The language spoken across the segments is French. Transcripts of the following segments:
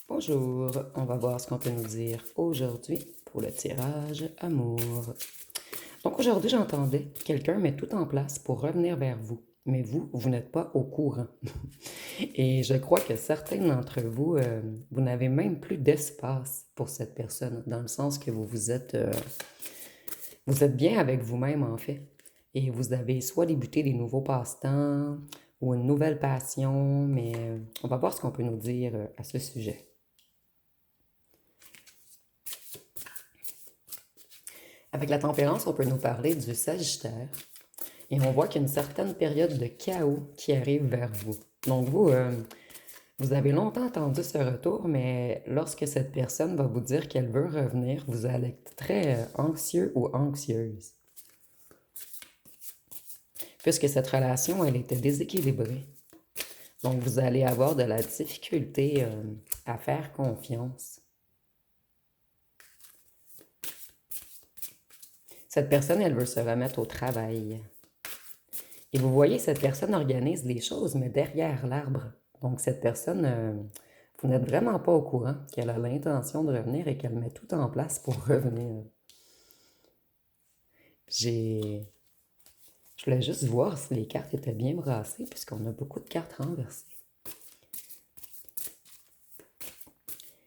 Bonjour, on va voir ce qu'on peut nous dire aujourd'hui pour le tirage amour. Donc aujourd'hui, j'entendais quelqu'un met tout en place pour revenir vers vous, mais vous n'êtes pas au courant. Et je crois que certains d'entre vous, vous n'avez même plus d'espace pour cette personne, dans le sens que vous êtes bien avec vous-même en fait. Et vous avez soit débuté des nouveaux passe-temps ou une nouvelle passion, mais on va voir ce qu'on peut nous dire à ce sujet. Avec la tempérance, on peut nous parler du Sagittaire et on voit qu'il y a une certaine période de chaos qui arrive vers vous. Donc vous avez longtemps attendu ce retour, mais lorsque cette personne va vous dire qu'elle veut revenir, vous allez être très anxieux ou anxieuse. Puisque cette relation, elle était déséquilibrée. Donc vous allez avoir de la difficulté à faire confiance. Cette personne, elle veut se remettre au travail. Et vous voyez, cette personne organise les choses, mais derrière l'arbre. Donc, cette personne, vous n'êtes vraiment pas au courant qu'elle a l'intention de revenir et qu'elle met tout en place pour revenir. Je voulais juste voir si les cartes étaient bien brassées, puisqu'on a beaucoup de cartes renversées.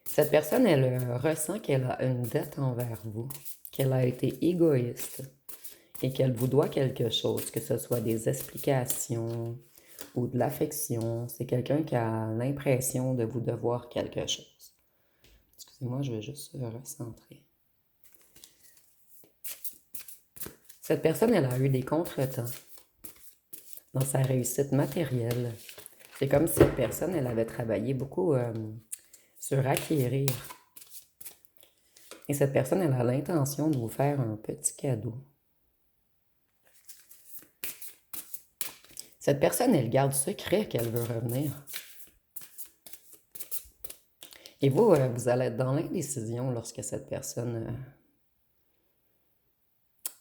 Cette personne, elle ressent qu'elle a une dette envers vous, qu'elle a été égoïste et qu'elle vous doit quelque chose, que ce soit des explications ou de l'affection. C'est quelqu'un qui a l'impression de vous devoir quelque chose. Excusez-moi, je vais juste recentrer. Cette personne, elle a eu des contretemps dans sa réussite matérielle. C'est comme si cette personne, elle avait travaillé beaucoup sur acquérir. Et cette personne, elle a l'intention de vous faire un petit cadeau. Cette personne, elle garde secret qu'elle veut revenir. Et vous allez être dans l'indécision lorsque cette personne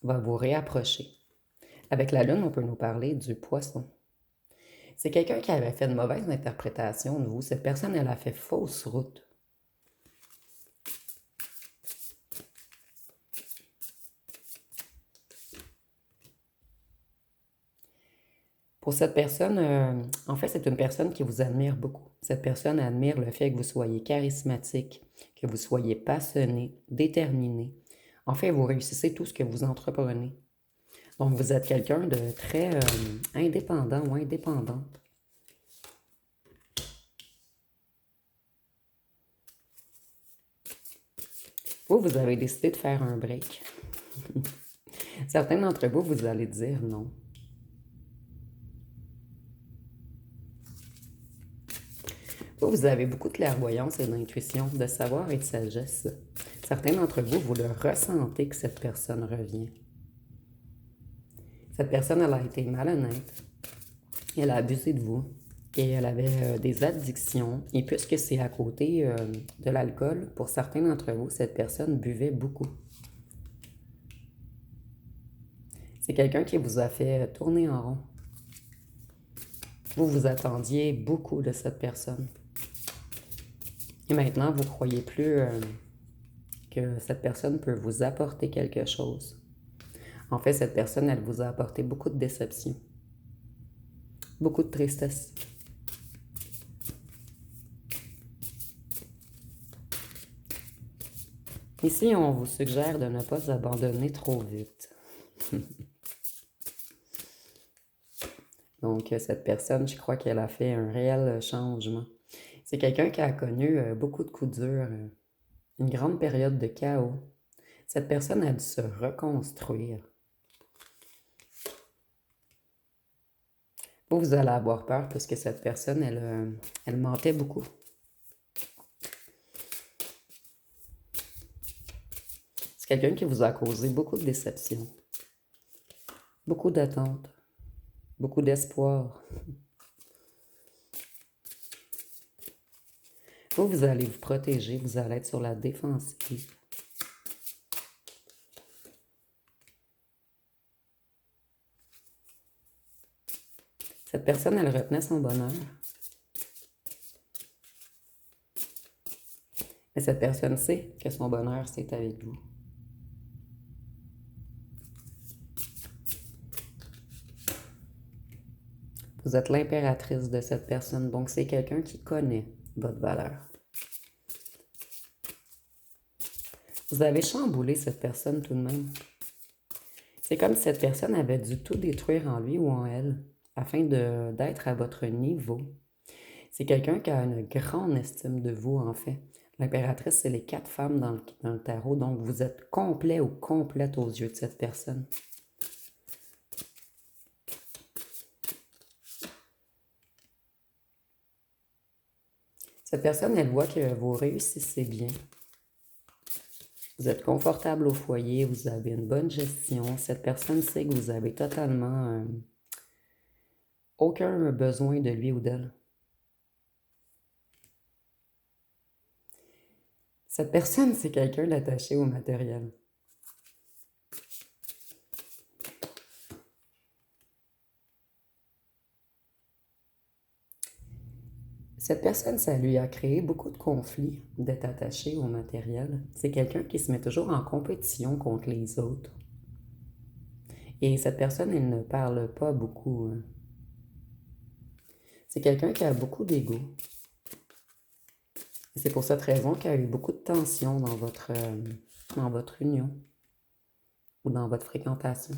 va vous réapprocher. Avec la lune, on peut nous parler du poisson. C'est quelqu'un qui avait fait de mauvaises interprétations de vous. Cette personne, elle a fait fausse route. Pour cette personne, en fait, c'est une personne qui vous admire beaucoup. Cette personne admire le fait que vous soyez charismatique, que vous soyez passionné, déterminé. En fait, vous réussissez tout ce que vous entreprenez. Donc, vous êtes quelqu'un de très indépendant ou indépendante. Vous avez décidé de faire un break. Certains d'entre vous, vous allez dire non. Vous avez beaucoup de clairvoyance et d'intuition, de savoir et de sagesse. Certains d'entre vous, vous le ressentez que cette personne revient. Cette personne, elle a été malhonnête. Elle a abusé de vous. Et elle avait des addictions. Et puisque c'est à côté de l'alcool, pour certains d'entre vous, cette personne buvait beaucoup. C'est quelqu'un qui vous a fait tourner en rond. Vous attendiez beaucoup de cette personne. Et maintenant, vous ne croyez plus que cette personne peut vous apporter quelque chose. En fait, cette personne, elle vous a apporté beaucoup de déception, beaucoup de tristesse. Ici, on vous suggère de ne pas abandonner trop vite. Donc, cette personne, je crois qu'elle a fait un réel changement. C'est quelqu'un qui a connu beaucoup de coups durs, une grande période de chaos. Cette personne a dû se reconstruire. Vous allez avoir peur parce que cette personne, elle mentait beaucoup. C'est quelqu'un qui vous a causé beaucoup de déceptions, beaucoup d'attentes, beaucoup d'espoir. Vous allez vous protéger, vous allez être sur la défensive. Cette personne, elle retenait son bonheur. Mais cette personne sait que son bonheur, c'est avec vous. Vous êtes l'impératrice de cette personne, donc c'est quelqu'un qui connaît votre valeur. Vous avez chamboulé cette personne tout de même. C'est comme si cette personne avait dû tout détruire en lui ou en elle afin d'être à votre niveau. C'est quelqu'un qui a une grande estime de vous, en fait. L'impératrice, c'est les 4 femmes dans le tarot, donc vous êtes complet ou complète aux yeux de cette personne. Cette personne, elle voit que vous réussissez bien. Vous êtes confortable au foyer, vous avez une bonne gestion. Cette personne sait que vous avez totalement aucun besoin de lui ou d'elle. Cette personne, c'est quelqu'un d'attaché au matériel. Cette personne, ça lui a créé beaucoup de conflits d'être attaché au matériel. C'est quelqu'un qui se met toujours en compétition contre les autres. Et cette personne, elle ne parle pas beaucoup. C'est quelqu'un qui a beaucoup d'ego. Et c'est pour cette raison qu'il y a eu beaucoup de tension dans votre union ou dans votre fréquentation.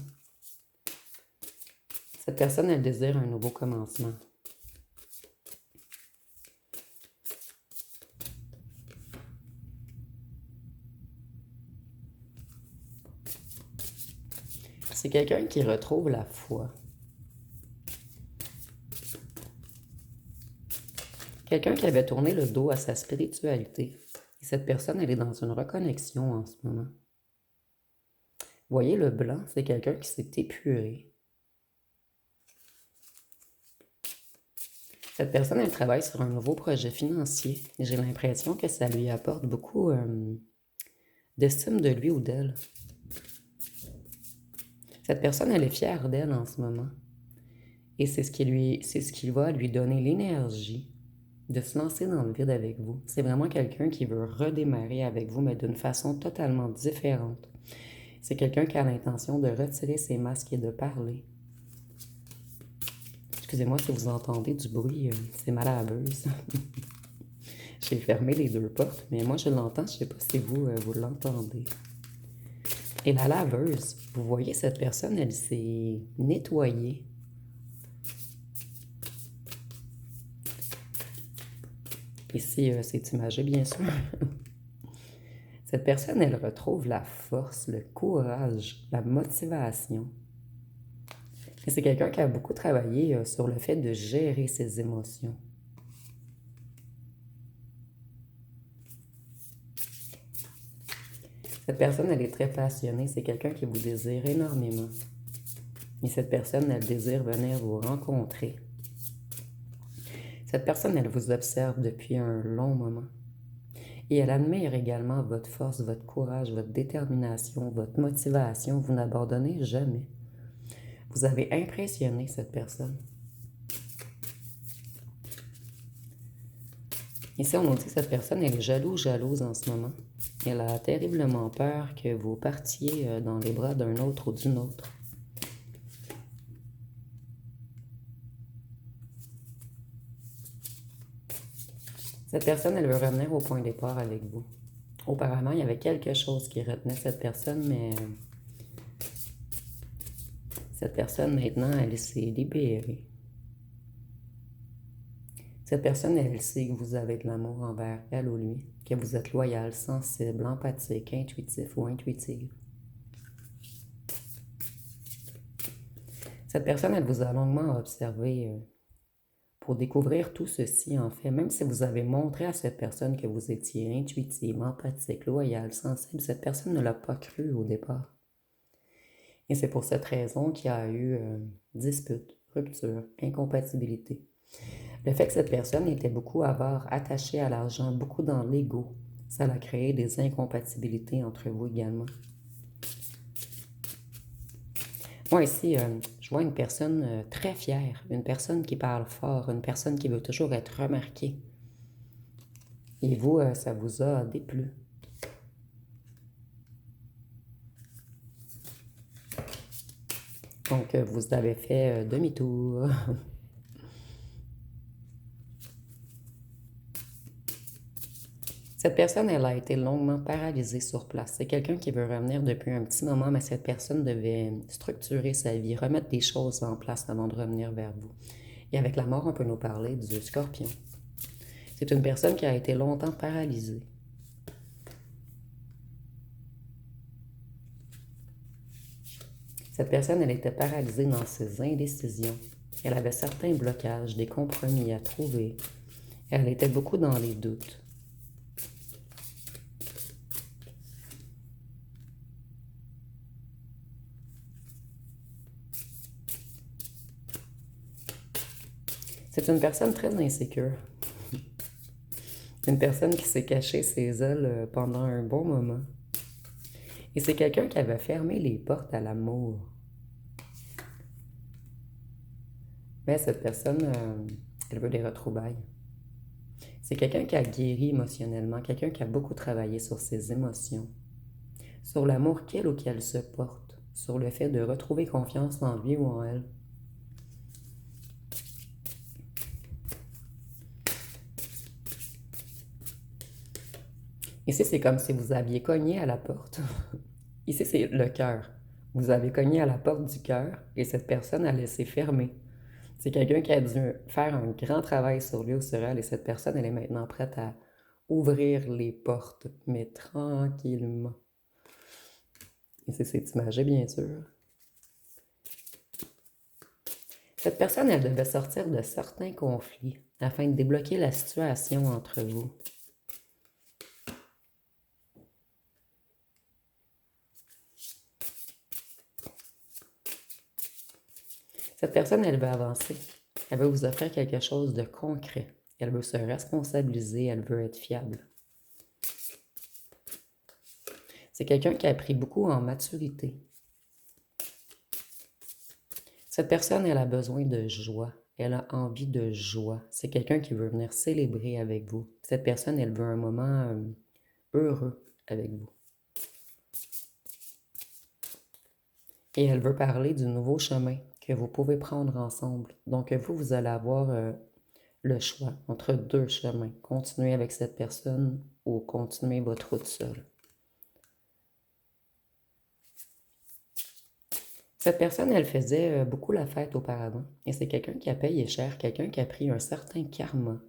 Cette personne, elle désire un nouveau commencement. C'est quelqu'un qui retrouve la foi. Quelqu'un qui avait tourné le dos à sa spiritualité. Et cette personne, elle est dans une reconnexion en ce moment. Vous voyez, le blanc, c'est quelqu'un qui s'est épuré. Cette personne, elle travaille sur un nouveau projet financier. Et j'ai l'impression que ça lui apporte beaucoup d'estime de lui ou d'elle. Cette personne, elle est fière d'elle en ce moment. Et c'est ce qui va lui donner l'énergie de se lancer dans le vide avec vous. C'est vraiment quelqu'un qui veut redémarrer avec vous, mais d'une façon totalement différente. C'est quelqu'un qui a l'intention de retirer ses masques et de parler. Excusez-moi si vous entendez du bruit, c'est ma laveuse. J'ai fermé les 2 portes, mais moi je l'entends, je ne sais pas si vous l'entendez. Et la laveuse, vous voyez cette personne, elle s'est nettoyée. Ici, c'est imagé, bien sûr. Cette personne, elle retrouve la force, le courage, la motivation. Et c'est quelqu'un qui a beaucoup travaillé sur le fait de gérer ses émotions. Cette personne, elle est très passionnée. C'est quelqu'un qui vous désire énormément. Et cette personne, elle désire venir vous rencontrer. Cette personne, elle vous observe depuis un long moment. Et elle admire également votre force, votre courage, votre détermination, votre motivation. Vous n'abandonnez jamais. Vous avez impressionné cette personne. Ici, on nous dit que cette personne, elle est jalouse en ce moment. Elle a terriblement peur que vous partiez dans les bras d'un autre ou d'une autre. Cette personne, elle veut revenir au point de départ avec vous. Auparavant, il y avait quelque chose qui retenait cette personne, mais cette personne, maintenant, elle s'est libérée. Cette personne, elle sait que vous avez de l'amour envers elle ou lui, que vous êtes loyal, sensible, empathique, intuitif ou intuitive. Cette personne, elle vous a longuement observé pour découvrir tout ceci, en fait. Même si vous avez montré à cette personne que vous étiez intuitive, empathique, loyal, sensible, cette personne ne l'a pas cru au départ. Et c'est pour cette raison qu'il y a eu dispute, rupture, incompatibilité. Le fait que cette personne était beaucoup avare, attachée à l'argent, beaucoup dans l'ego, ça a créé des incompatibilités entre vous également. Moi ici, je vois une personne très fière, une personne qui parle fort, une personne qui veut toujours être remarquée. Et vous, ça vous a déplu. Donc, vous avez fait demi-tour. Cette personne, elle a été longuement paralysée sur place. C'est quelqu'un qui veut revenir depuis un petit moment, mais cette personne devait structurer sa vie, remettre des choses en place avant de revenir vers vous. Et avec la mort, on peut nous parler du scorpion. C'est une personne qui a été longtemps paralysée. Cette personne, elle était paralysée dans ses indécisions. Elle avait certains blocages, des compromis à trouver. Elle était beaucoup dans les doutes. C'est une personne très insécure. Une personne qui s'est cachée ses ailes pendant un bon moment. Et c'est quelqu'un qui avait fermé les portes à l'amour. Mais cette personne, elle veut des retrouvailles. C'est quelqu'un qui a guéri émotionnellement, quelqu'un qui a beaucoup travaillé sur ses émotions, sur l'amour qu'il ou qu'elle se porte, sur le fait de retrouver confiance en lui ou en elle. Ici, c'est comme si vous aviez cogné à la porte. Ici, c'est le cœur. Vous avez cogné à la porte du cœur et cette personne a laissé fermer. C'est quelqu'un qui a dû faire un grand travail sur lui ou sur elle et cette personne, elle est maintenant prête à ouvrir les portes, mais tranquillement. Et c'est imagé, bien sûr. Cette personne, elle devait sortir de certains conflits afin de débloquer la situation entre vous. Cette personne, elle veut avancer. Elle veut vous offrir quelque chose de concret. Elle veut se responsabiliser, elle veut être fiable. C'est quelqu'un qui a appris beaucoup en maturité. Cette personne, elle a besoin de joie. Elle a envie de joie. C'est quelqu'un qui veut venir célébrer avec vous. Cette personne, elle veut un moment heureux avec vous. Et elle veut parler du nouveau chemin que vous pouvez prendre ensemble. Donc, vous allez avoir le choix entre deux chemins. Continuer avec cette personne ou continuer votre route seule. Cette personne, elle faisait beaucoup la fête auparavant. Et c'est quelqu'un qui a payé cher, quelqu'un qui a pris un certain karma.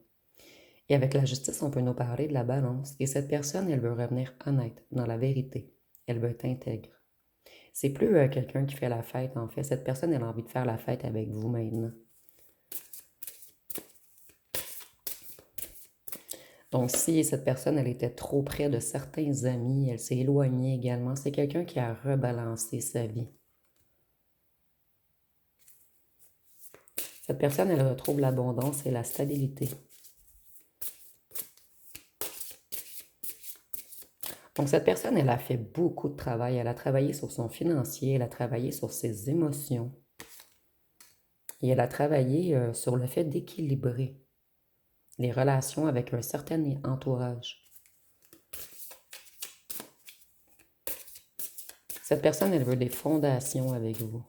Et avec la justice, on peut nous parler de la balance. Et cette personne, elle veut revenir honnête, dans la vérité. Elle veut être intègre. C'est plus quelqu'un qui fait la fête, en fait. Cette personne, elle a envie de faire la fête avec vous maintenant. Donc, si cette personne, elle était trop près de certains amis, elle s'est éloignée également, c'est quelqu'un qui a rebalancé sa vie. Cette personne, elle retrouve l'abondance et la stabilité. Donc, cette personne, elle a fait beaucoup de travail. Elle a travaillé sur son financier, elle a travaillé sur ses émotions. Et elle a travaillé sur le fait d'équilibrer les relations avec un certain entourage. Cette personne, elle veut des fondations avec vous.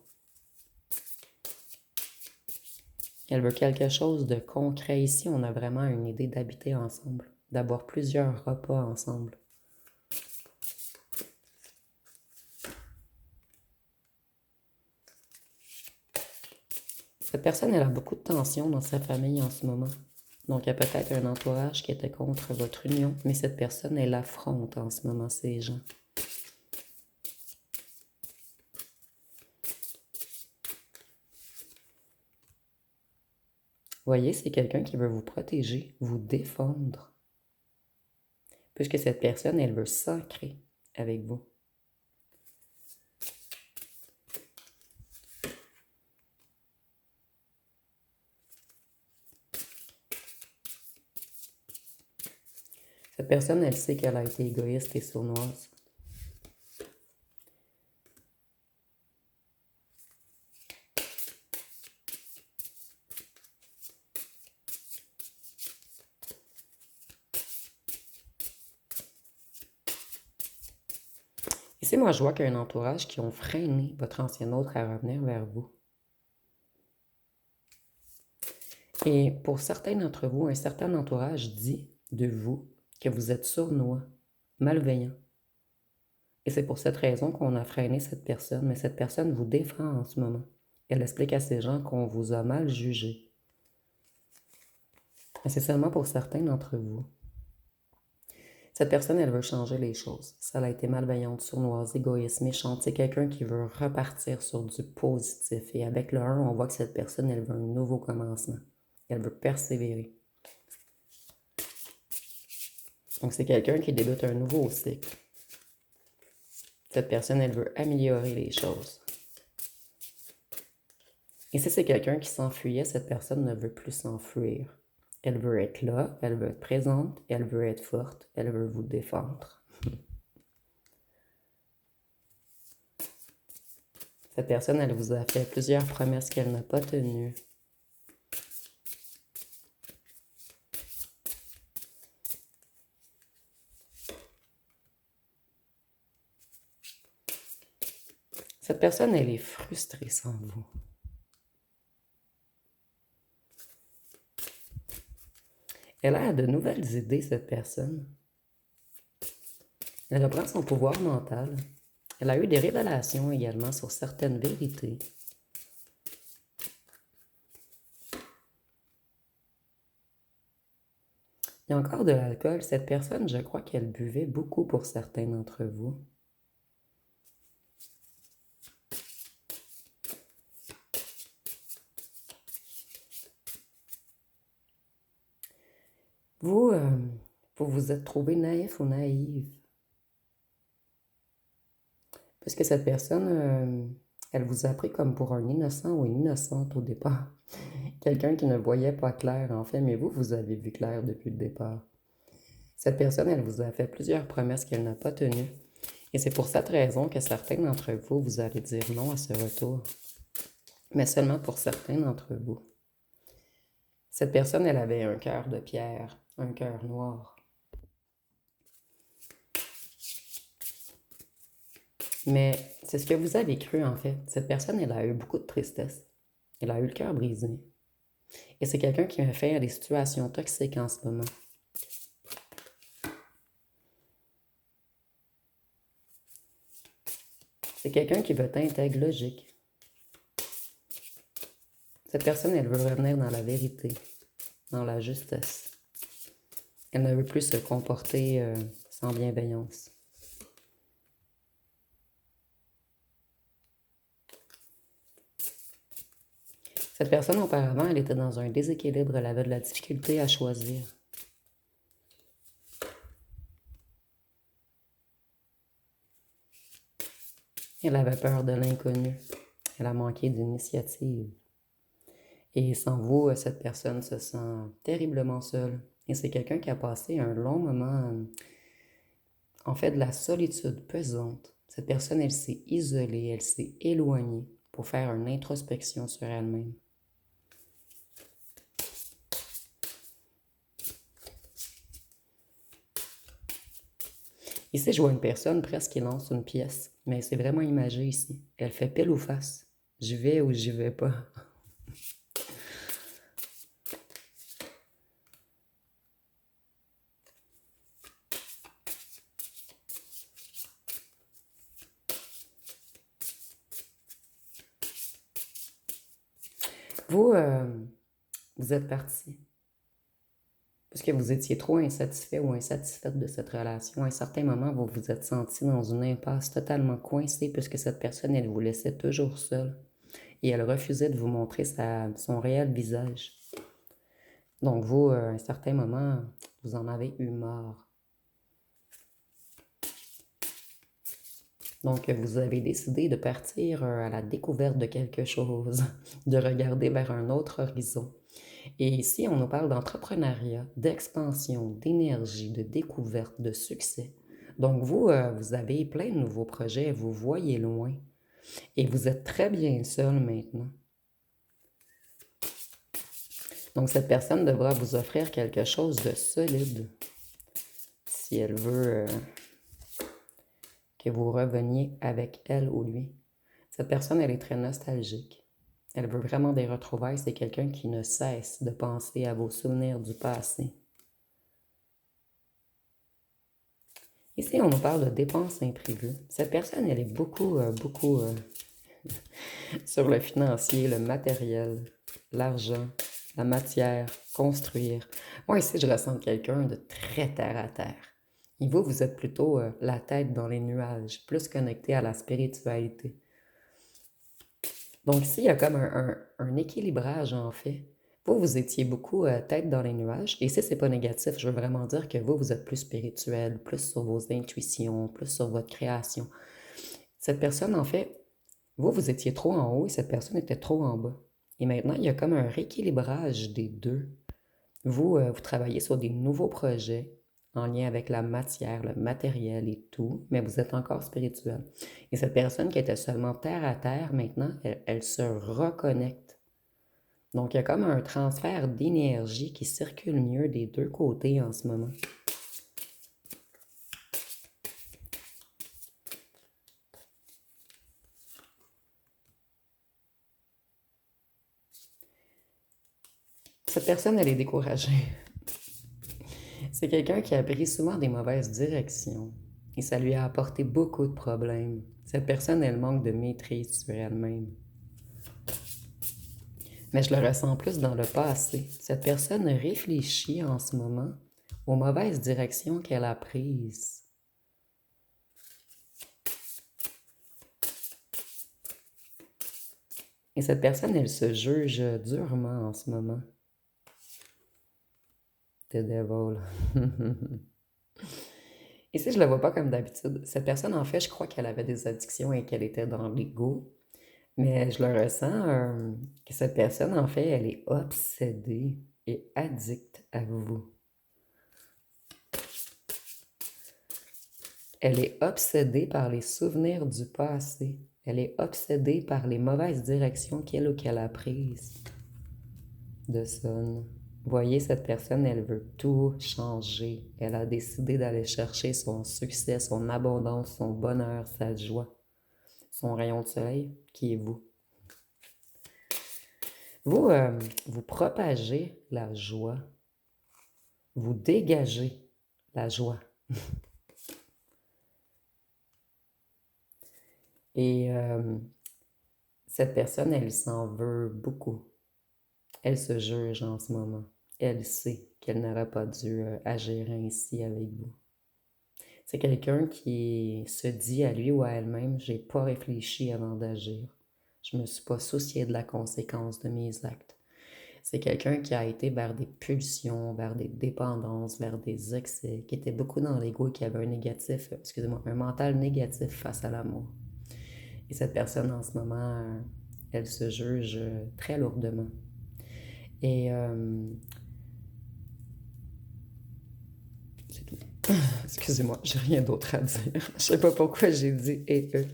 Elle veut quelque chose de concret. Ici, on a vraiment une idée d'habiter ensemble, d'avoir plusieurs repas ensemble. Cette personne, elle a beaucoup de tensions dans sa famille en ce moment. Donc, il y a peut-être un entourage qui était contre votre union, mais cette personne, elle affronte en ce moment ces gens. Voyez, c'est quelqu'un qui veut vous protéger, vous défendre. Puisque cette personne, elle veut s'ancrer avec vous. Cette personne, elle sait qu'elle a été égoïste et sournoise. Ici, moi, je vois qu'il y a un entourage qui ont freiné votre ancien autre à revenir vers vous. Et pour certains d'entre vous, un certain entourage dit de vous que vous êtes sournois, malveillant. Et c'est pour cette raison qu'on a freiné cette personne, mais cette personne vous défend en ce moment. Elle explique à ces gens qu'on vous a mal jugé. Et c'est seulement pour certains d'entre vous. Cette personne, elle veut changer les choses. Ça a été malveillante, sournoise, égoïste, méchante. C'est quelqu'un qui veut repartir sur du positif. Et avec le 1, on voit que cette personne, elle veut un nouveau commencement. Elle veut persévérer. Donc, c'est quelqu'un qui débute un nouveau cycle. Cette personne, elle veut améliorer les choses. Et si c'est quelqu'un qui s'enfuyait, cette personne ne veut plus s'enfuir. Elle veut être là, elle veut être présente, elle veut être forte, elle veut vous défendre. Cette personne, elle vous a fait plusieurs promesses qu'elle n'a pas tenues. Cette personne, elle est frustrée sans vous. Elle a de nouvelles idées, cette personne. Elle reprend son pouvoir mental. Elle a eu des révélations également sur certaines vérités. Il y a encore de l'alcool. Cette personne, je crois qu'elle buvait beaucoup pour certains d'entre vous. Vous, vous vous êtes trouvé naïf ou naïve. Parce que cette personne, elle vous a pris comme pour un innocent ou une innocente au départ. Quelqu'un qui ne voyait pas clair, en fait, mais vous, vous avez vu clair depuis le départ. Cette personne, elle vous a fait plusieurs promesses qu'elle n'a pas tenues. Et c'est pour cette raison que certains d'entre vous, vous allez dire non à ce retour. Mais seulement pour certains d'entre vous. Cette personne, elle avait un cœur de pierre, un cœur noir. Mais c'est ce que vous avez cru, en fait. Cette personne, elle a eu beaucoup de tristesse. Elle a eu le cœur brisé. Et c'est quelqu'un qui me fait des situations toxiques en ce moment. C'est quelqu'un qui veut être logique. Cette personne, elle veut revenir dans la vérité, dans la justesse. Elle ne veut plus se comporter sans bienveillance. Cette personne, auparavant, elle était dans un déséquilibre, elle avait de la difficulté à choisir. Elle avait peur de l'inconnu. Elle a manqué d'initiative. Et sans vous, cette personne se sent terriblement seule. Et c'est quelqu'un qui a passé un long moment, en fait, de la solitude pesante. Cette personne, elle s'est isolée, elle s'est éloignée pour faire une introspection sur elle-même. Ici, je vois une personne presque qui lance une pièce, mais c'est vraiment imagé ici. Elle fait pile ou face. J'y vais ou j'y vais pas. Vous, vous êtes parti parce que vous étiez trop insatisfait ou insatisfaite de cette relation. À un certain moment, vous vous êtes senti dans une impasse totalement coincée puisque cette personne, elle vous laissait toujours seule et elle refusait de vous montrer son réel visage. Donc vous, à un certain moment, vous en avez eu marre. Donc vous avez décidé de partir à la découverte de quelque chose, de regarder vers un autre horizon. Et ici, on nous parle d'entrepreneuriat, d'expansion, d'énergie, de découverte, de succès. Donc vous, vous avez plein de nouveaux projets, vous voyez loin et vous êtes très bien seul maintenant. Donc cette personne devra vous offrir quelque chose de solide si elle veut que vous reveniez avec elle ou lui. Cette personne, elle est très nostalgique. Elle veut vraiment des retrouvailles. C'est quelqu'un qui ne cesse de penser à vos souvenirs du passé. Ici, on nous parle de dépenses imprévues. Cette personne, elle est beaucoup sur le financier, le matériel, l'argent, la matière, construire. Moi, ici, je ressens quelqu'un de très terre à terre. Et vous êtes plutôt la tête dans les nuages, plus connecté à la spiritualité. Donc ici, il y a comme un équilibrage, en fait. Vous étiez beaucoup tête dans les nuages. Et si c'est pas négatif, je veux vraiment dire que vous êtes plus spirituel, plus sur vos intuitions, plus sur votre création. Cette personne, en fait, vous étiez trop en haut et cette personne était trop en bas. Et maintenant, il y a comme un rééquilibrage des deux. Vous travaillez sur des nouveaux projets en lien avec la matière, le matériel et tout, mais vous êtes encore spirituel. Et cette personne qui était seulement terre à terre, maintenant, elle se reconnecte. Donc, il y a comme un transfert d'énergie qui circule mieux des deux côtés en ce moment. Cette personne, elle est découragée. C'est quelqu'un qui a pris souvent des mauvaises directions et ça lui a apporté beaucoup de problèmes. Cette personne, elle manque de maîtrise sur elle-même. Mais je le ressens plus dans le passé. Cette personne réfléchit en ce moment aux mauvaises directions qu'elle a prises. Et cette personne, elle se juge durement en ce moment. The devil. Ici, je ne la vois pas comme d'habitude. Cette personne, en fait, je crois qu'elle avait des addictions et qu'elle était dans l'ego. Mais je le ressens que cette personne, en fait, elle est obsédée et addicte à vous. Elle est obsédée par les souvenirs du passé. Elle est obsédée par les mauvaises directions qu'elle ou qu'elle a prises. De son. Voyez, cette personne, elle veut tout changer. Elle a décidé d'aller chercher son succès, son abondance, son bonheur, sa joie, son rayon de soleil, qui est vous. Vous propagez la joie. Vous dégagez la joie. Et cette personne, elle s'en veut beaucoup. Elle se juge en ce moment. Elle sait qu'elle n'aurait pas dû agir ainsi avec vous. C'est quelqu'un qui se dit à lui ou à elle-même, j'ai pas réfléchi avant d'agir. Je me suis pas soucié de la conséquence de mes actes. C'est quelqu'un qui a été vers des pulsions, vers des dépendances, vers des excès, qui était beaucoup dans l'ego et qui avait un mental négatif face à l'amour. Et cette personne, en ce moment, elle se juge très lourdement. Et c'est tout. Excusez-moi, j'ai rien d'autre à dire. Je sais pas pourquoi j'ai dit et eux.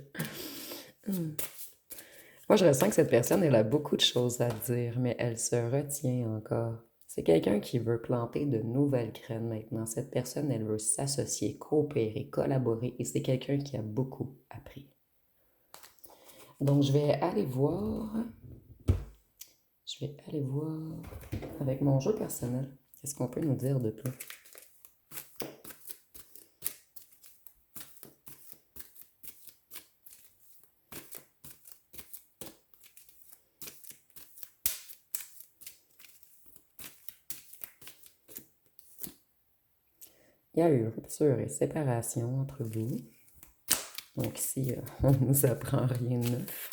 Moi, je ressens que cette personne, elle a beaucoup de choses à dire, mais elle se retient encore. C'est quelqu'un qui veut planter de nouvelles graines maintenant. Cette personne, elle veut s'associer, coopérer, collaborer, et c'est quelqu'un qui a beaucoup appris. Donc, je vais aller voir avec mon jeu personnel. Qu'est-ce qu'on peut nous dire de plus? Il y a eu rupture et séparation entre vous. Donc ici, on ne nous apprend rien de neuf.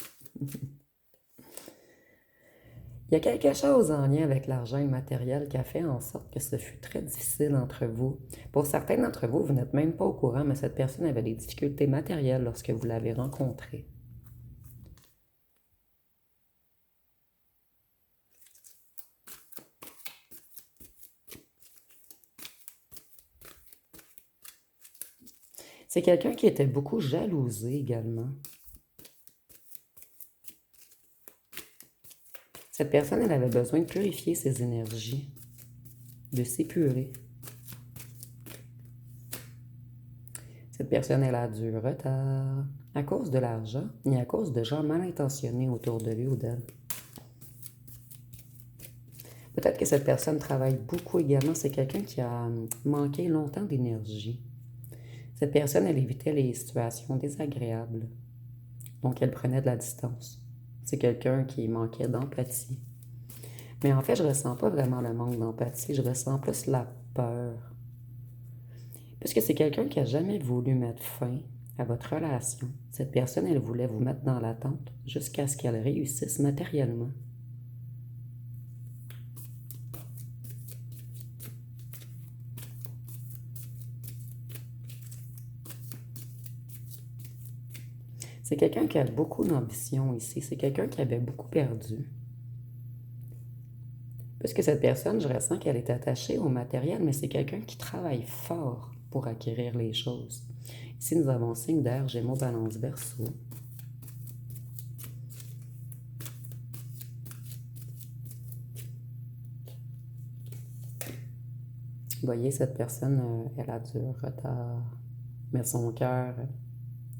Il y a quelque chose en lien avec l'argent et le matériel qui a fait en sorte que ce fut très difficile entre vous. Pour certains d'entre vous, vous n'êtes même pas au courant, mais cette personne avait des difficultés matérielles lorsque vous l'avez rencontrée. C'est quelqu'un qui était beaucoup jalousé également. Cette personne, elle avait besoin de purifier ses énergies, de s'épurer. Cette personne, elle a du retard à cause de l'argent et à cause de gens mal intentionnés autour de lui ou d'elle. Peut-être que cette personne travaille beaucoup également. C'est quelqu'un qui a manqué longtemps d'énergie. Cette personne, elle évitait les situations désagréables. Donc, elle prenait de la distance. C'est quelqu'un qui manquait d'empathie. Mais en fait, je ressens pas vraiment le manque d'empathie. Je ressens plus la peur. Puisque c'est quelqu'un qui a jamais voulu mettre fin à votre relation. Cette personne, elle voulait vous mettre dans l'attente jusqu'à ce qu'elle réussisse matériellement. C'est quelqu'un qui a beaucoup d'ambition ici. C'est quelqu'un qui avait beaucoup perdu. Puisque cette personne, je ressens qu'elle est attachée au matériel, mais c'est quelqu'un qui travaille fort pour acquérir les choses. Ici, nous avons signe d'air, Gémeaux, Balance, Verseau. Vous voyez, cette personne, elle a du retard, mais son cœur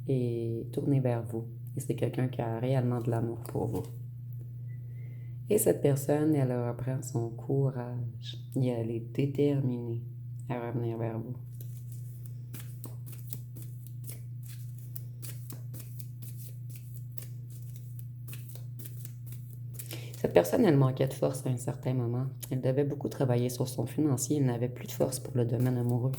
est tourné vers vous. Et c'est quelqu'un qui a réellement de l'amour pour vous. Et cette personne, elle reprend son courage et elle est déterminée à revenir vers vous. Cette personne, elle manquait de force à un certain moment. Elle devait beaucoup travailler sur son financier. Elle n'avait plus de force pour le domaine amoureux.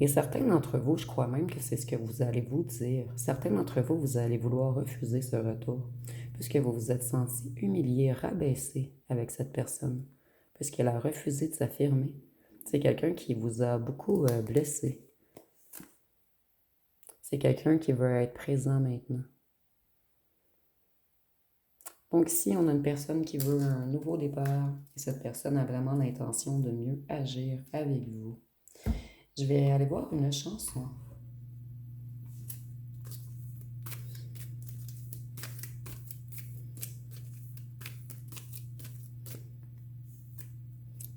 Et certains d'entre vous, je crois même que c'est ce que vous allez vous dire. Certains d'entre vous, vous allez vouloir refuser ce retour, puisque vous vous êtes senti humilié, rabaissé avec cette personne, puisqu'elle a refusé de s'affirmer. C'est quelqu'un qui vous a beaucoup blessé. C'est quelqu'un qui veut être présent maintenant. Donc ici, on a une personne qui veut un nouveau départ et cette personne a vraiment l'intention de mieux agir avec vous. Je vais aller voir une chanson.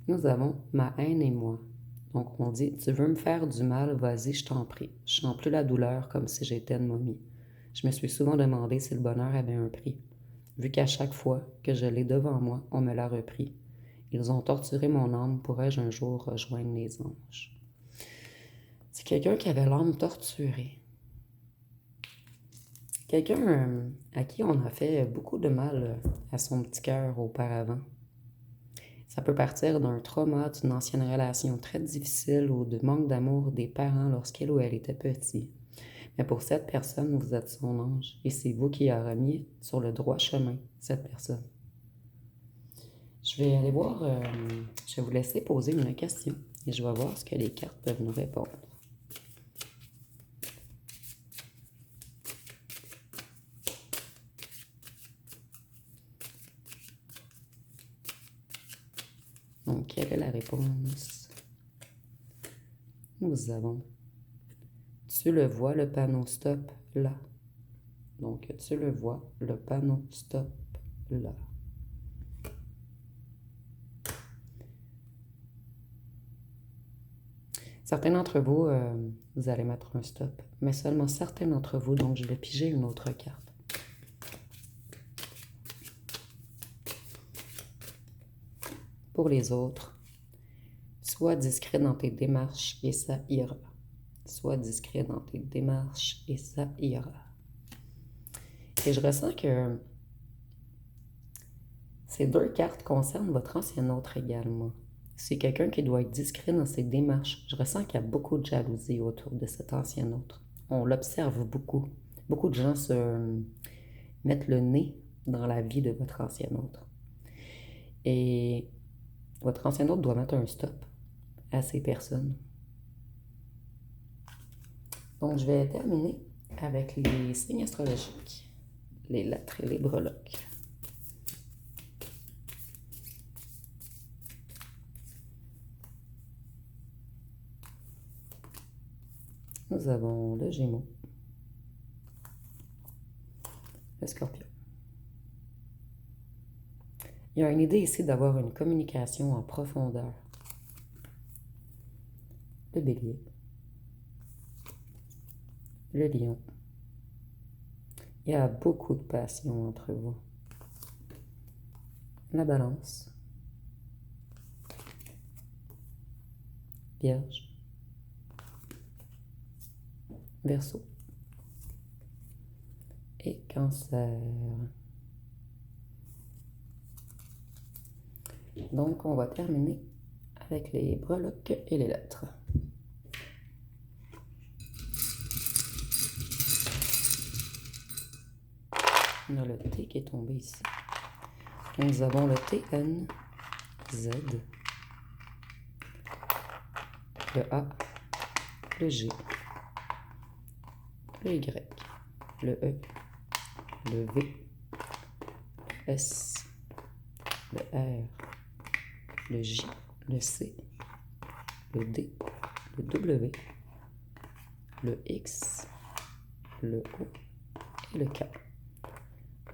Nous avons Ma haine et moi. Donc on dit, tu veux me faire du mal, vas-y, je t'en prie. Je sens plus la douleur comme si j'étais une momie. Je me suis souvent demandé si le bonheur avait un prix, vu qu'à chaque fois que je l'ai devant moi, on me l'a repris. Ils ont torturé mon âme, pourrais-je un jour rejoindre les anges? C'est quelqu'un qui avait l'âme torturée. Quelqu'un à qui on a fait beaucoup de mal à son petit cœur auparavant. Ça peut partir d'un trauma, d'une ancienne relation très difficile ou de manque d'amour des parents lorsqu'elle ou elle était petit. Mais pour cette personne, vous êtes son ange et c'est vous qui a remis sur le droit chemin cette personne. Je vais aller voir, je vais vous laisser poser une question et je vais voir ce que les cartes peuvent nous répondre. Donc, quelle est la réponse? Nous avons tu le vois, le panneau stop là. Donc, tu le vois, le panneau stop là. Certains d'entre vous, vous allez mettre un stop, mais seulement certains d'entre vous, donc je vais piger une autre carte. Pour les autres, sois discret dans tes démarches et ça ira. Sois discret dans tes démarches et ça ira. Et je ressens que ces deux cartes concernent votre ancien autre également. C'est quelqu'un qui doit être discret dans ses démarches. Je ressens qu'il y a beaucoup de jalousie autour de cet ancien autre. On l'observe beaucoup. Beaucoup de gens se mettent le nez dans la vie de votre ancien autre. Et votre ancien autre doit mettre un stop à ces personnes. Donc, je vais terminer avec les signes astrologiques, les lettres et les breloques. Nous avons le Gémeaux, le Scorpion. Il y a une idée ici d'avoir une communication en profondeur. le bélier, le lion. Il y a beaucoup de passion entre vous. La balance, vierge, verseau et cancer. Donc, on va terminer avec les breloques et les lettres. On a le T qui est tombé ici. Nous avons le TN, Z, le A, le G, le Y, le E, le V, le S, le R, le J, le C, le D, le W, le X, le O et le K.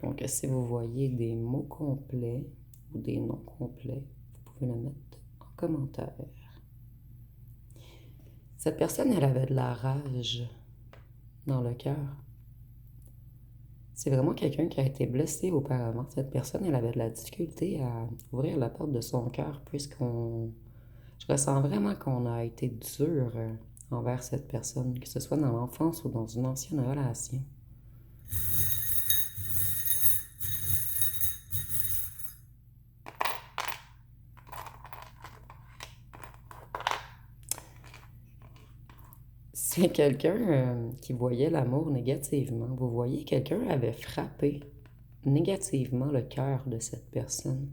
Donc, si vous voyez des mots complets ou des noms complets, vous pouvez le mettre en commentaire. Cette personne, elle avait de la rage dans le cœur. C'est vraiment quelqu'un qui a été blessé auparavant. Cette personne, elle avait de la difficulté à ouvrir la porte de son cœur je ressens vraiment qu'on a été dur envers cette personne, que ce soit dans l'enfance ou dans une ancienne relation. C'est quelqu'un qui voyait l'amour négativement. Vous voyez, quelqu'un avait frappé négativement le cœur de cette personne.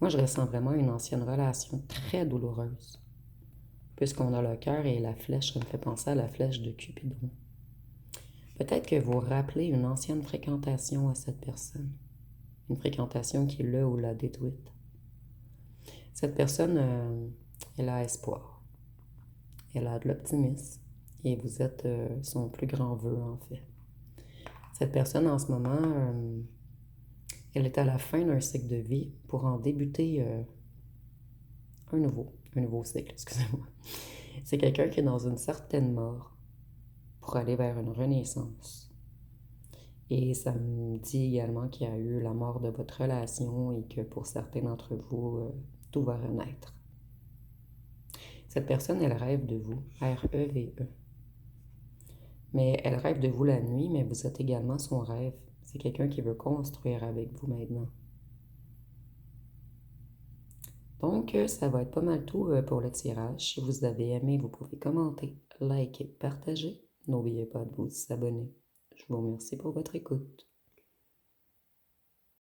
Moi, je ressens vraiment une ancienne relation très douloureuse. Puisqu'on a le cœur et la flèche, ça me fait penser à la flèche de Cupidon. Peut-être que vous rappelez une ancienne fréquentation à cette personne. Une fréquentation qui l'a ou l'a détruite. Cette personne, elle a espoir. Elle a de l'optimisme. Et vous êtes son plus grand vœu, en fait. Cette personne, en ce moment, elle est à la fin d'un cycle de vie pour en débuter un nouveau cycle, excusez-moi. C'est quelqu'un qui est dans une certaine mort pour aller vers une renaissance. Et ça me dit également qu'il y a eu la mort de votre relation et que pour certains d'entre vous, tout va renaître. Cette personne, elle rêve de vous, R-E-V-E. Mais elle rêve de vous la nuit, mais vous êtes également son rêve. C'est quelqu'un qui veut construire avec vous maintenant. Donc, ça va être pas mal tout pour le tirage. Si vous avez aimé, vous pouvez commenter, liker, partager. N'oubliez pas de vous abonner. Je vous remercie pour votre écoute.